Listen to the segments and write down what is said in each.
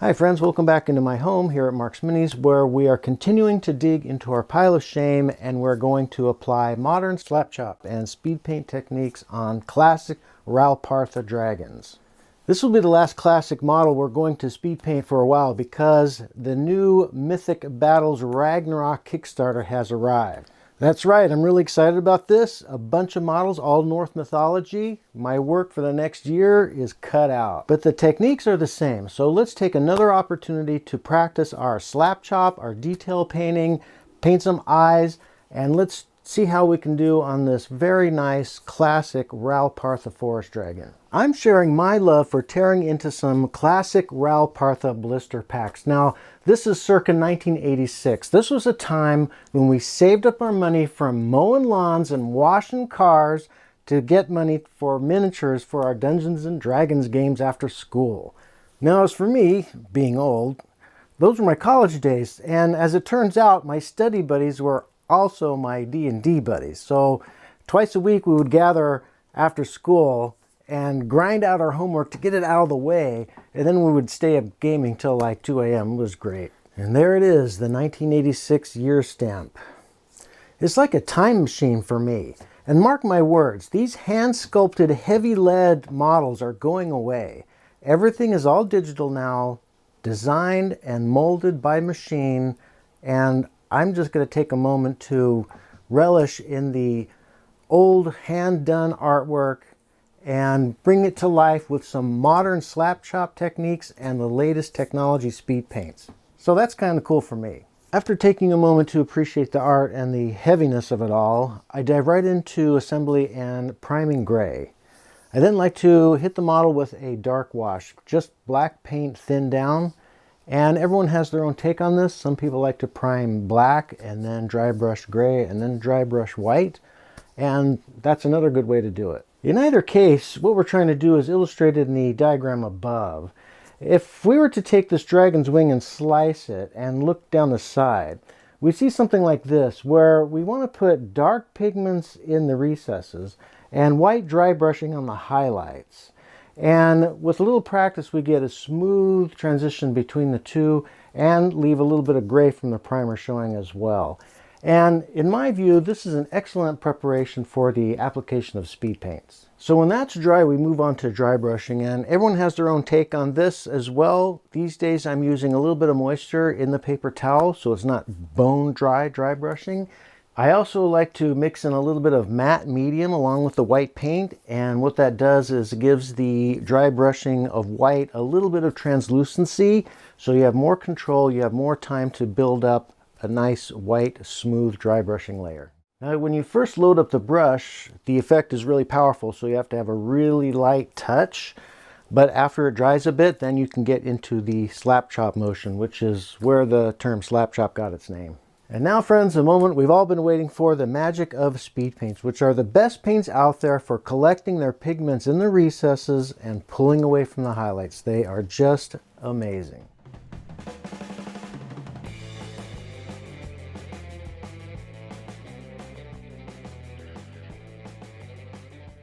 Hi friends, welcome back into my home here at Mark's Minis, where we are continuing to dig into our pile of shame and we're going to apply modern SlapChop and speed paint techniques on classic Ral Partha dragons. This will be the last classic model we're going to speed paint for a while because the new Mythic Battles Ragnarok Kickstarter has arrived. That's right, I'm really excited about this. A bunch of models, all Norse mythology. My work for the next year is cut out. But the techniques are the same, so let's take another opportunity to practice our SlapChop, our detail painting, paint some eyes, and let's see how we can do on this very nice classic Ral Partha forest dragon. I'm sharing my love for tearing into some classic Ral Partha blister packs. Now, this is circa 1986. This was a time when we saved up our money from mowing lawns and washing cars to get money for miniatures for our Dungeons and Dragons games after school. Now, as for me, being old, those were my college days, and as it turns out, my study buddies were also my D&D buddies. So twice a week we would gather after school and grind out our homework to get it out of the way, and then we would stay up gaming till like 2 a.m. It was great. And there it is, the 1986 year stamp. It's like a time machine for me. And mark my words, these hand-sculpted heavy lead models are going away. Everything is all digital now, designed and molded by machine, and I'm just going to take a moment to relish in the old hand-done artwork and bring it to life with some modern SlapChop techniques and the latest technology speed paints. So that's kind of cool for me. After taking a moment to appreciate the art and the heaviness of it all, I dive right into assembly and priming gray. I then like to hit the model with a dark wash, just black paint thinned down. And everyone has their own take on this. Some people like to prime black and then dry brush gray and then dry brush white. And that's another good way to do it. In either case, what we're trying to do is illustrated in the diagram above. If we were to take this dragon's wing and slice it and look down the side, we see something like this, where we want to put dark pigments in the recesses and white dry brushing on the highlights. And with a little practice, we get a smooth transition between the two and leave a little bit of gray from the primer showing as well. And in my view, this is an excellent preparation for the application of speed paints. So when that's dry, we move on to dry brushing, and everyone has their own take on this as well. These days I'm using a little bit of moisture in the paper towel so it's not bone dry brushing. I also like to mix in a little bit of matte medium along with the white paint, and what that does is it gives the dry brushing of white a little bit of translucency, so you have more control, you have more time to build up a nice white smooth dry brushing layer. Now when you first load up the brush, the effect is really powerful, so you have to have a really light touch, but after it dries a bit, then you can get into the SlapChop motion, which is where the term SlapChop got its name. And now, friends, the moment we've all been waiting for, the magic of speed paints, which are the best paints out there for collecting their pigments in the recesses and pulling away from the highlights. They are just amazing.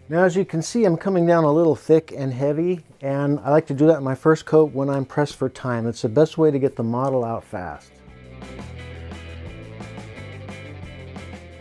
Now, as you can see, I'm coming down a little thick and heavy, and I like to do that in my first coat when I'm pressed for time. It's the best way to get the model out fast.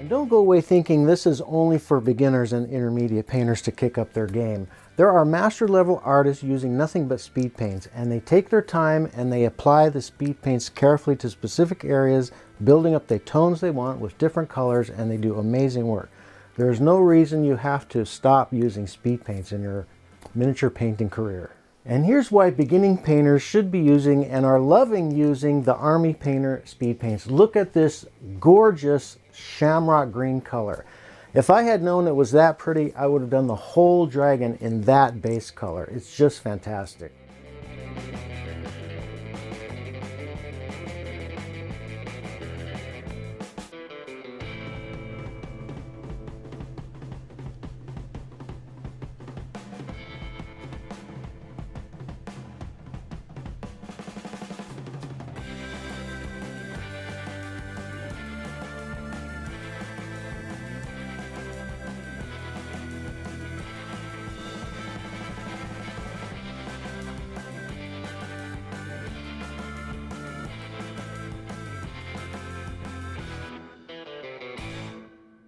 And don't go away thinking this is only for beginners and intermediate painters to kick up their game. There are master level artists using nothing but speed paints, and they take their time and they apply the speed paints carefully to specific areas, building up the tones they want with different colors, and they do amazing work. There's no reason you have to stop using speed paints in your miniature painting career. And here's why beginning painters should be using and are loving using the Army Painter Speedpaints. Look at this gorgeous shamrock green color. If I had known it was that pretty, I would have done the whole dragon in that base color. It's just fantastic.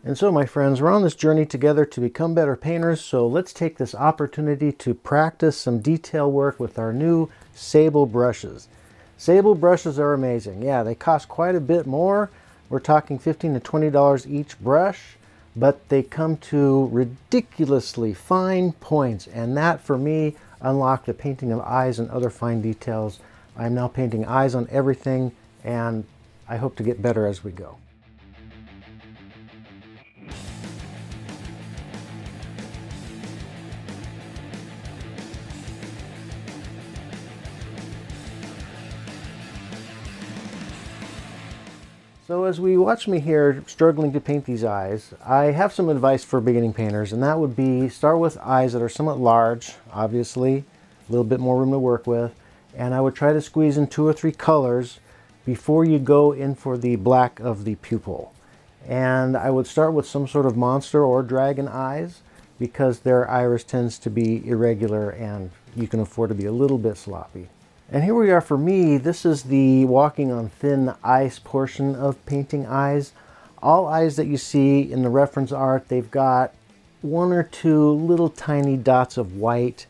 And so, my friends, we're on this journey together to become better painters, so let's take this opportunity to practice some detail work with our new sable brushes. Sable brushes are amazing. Yeah, they cost quite a bit more. We're talking $15 to $20 each brush, but they come to ridiculously fine points, and that, for me, unlocked the painting of eyes and other fine details. I'm now painting eyes on everything, and I hope to get better as we go. So as we watch me here struggling to paint these eyes, I have some advice for beginning painters, and that would be start with eyes that are somewhat large, obviously, a little bit more room to work with, and I would try to squeeze in 2 or 3 colors before you go in for the black of the pupil. And I would start with some sort of monster or dragon eyes because their iris tends to be irregular and you can afford to be a little bit sloppy. And here we are for me. This is the walking on thin ice portion of painting eyes. All eyes that you see in the reference art, they've got 1 or 2 little tiny dots of white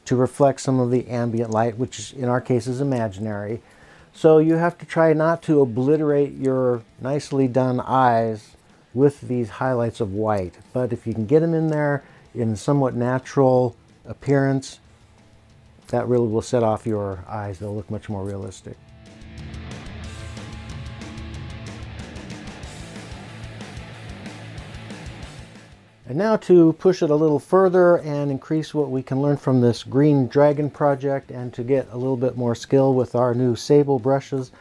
to reflect some of the ambient light, which in our case is imaginary. So you have to try not to obliterate your nicely done eyes with these highlights of white. But if you can get them in there in somewhat natural appearance, that really will set off your eyes. They'll look much more realistic. And now to push it a little further and increase what we can learn from this green dragon project and to get a little bit more skill with our new sable brushes,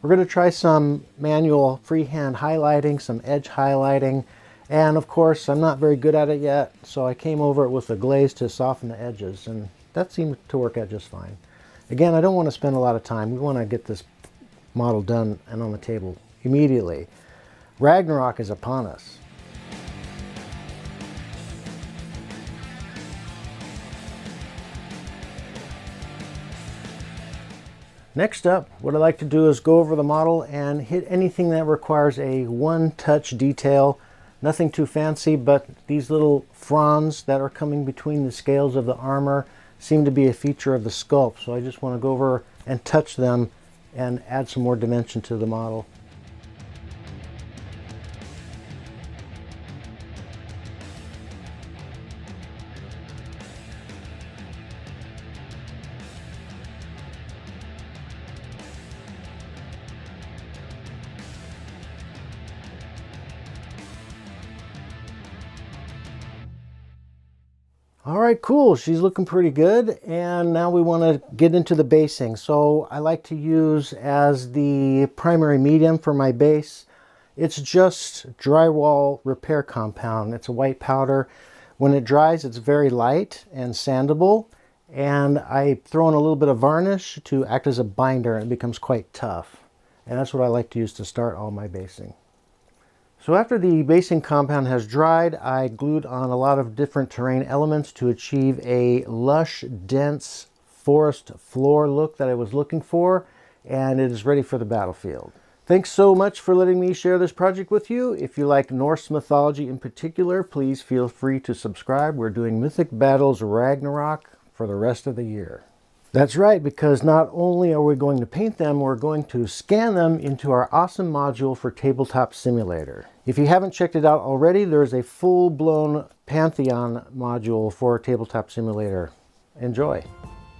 we're going to try some manual freehand highlighting, some edge highlighting, and of course I'm not very good at it yet, so I came over it with a glaze to soften the edges, and that seemed to work out just fine. Again, I don't want to spend a lot of time. We want to get this model done and on the table immediately. Ragnarok is upon us. Next up, what I like to do is go over the model and hit anything that requires a one-touch detail. Nothing too fancy, but these little fronds that are coming between the scales of the armor seem to be a feature of the sculpt, so I just want to go over and touch them and add some more dimension to the model. All right, cool. She's looking pretty good. And now we want to get into the basing. So I like to use as the primary medium for my base. It's just drywall repair compound. It's a white powder. When it dries, it's very light and sandable. And I throw in a little bit of varnish to act as a binder, and it becomes quite tough. And that's what I like to use to start all my basing. So after the basing compound has dried, I glued on a lot of different terrain elements to achieve a lush, dense forest floor look that I was looking for, and it is ready for the battlefield. Thanks so much for letting me share this project with you. If you like Norse mythology in particular, please feel free to subscribe. We're doing Mythic Battles Ragnarok for the rest of the year. That's right, because not only are we going to paint them, we're going to scan them into our awesome module for Tabletop Simulator. If you haven't checked it out already, there's a full-blown Pantheon module for Tabletop Simulator. Enjoy.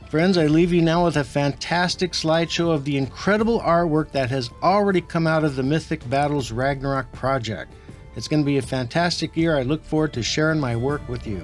Friends, I leave you now with a fantastic slideshow of the incredible artwork that has already come out of the Mythic Battles Ragnarok project. It's going to be a fantastic year. I look forward to sharing my work with you.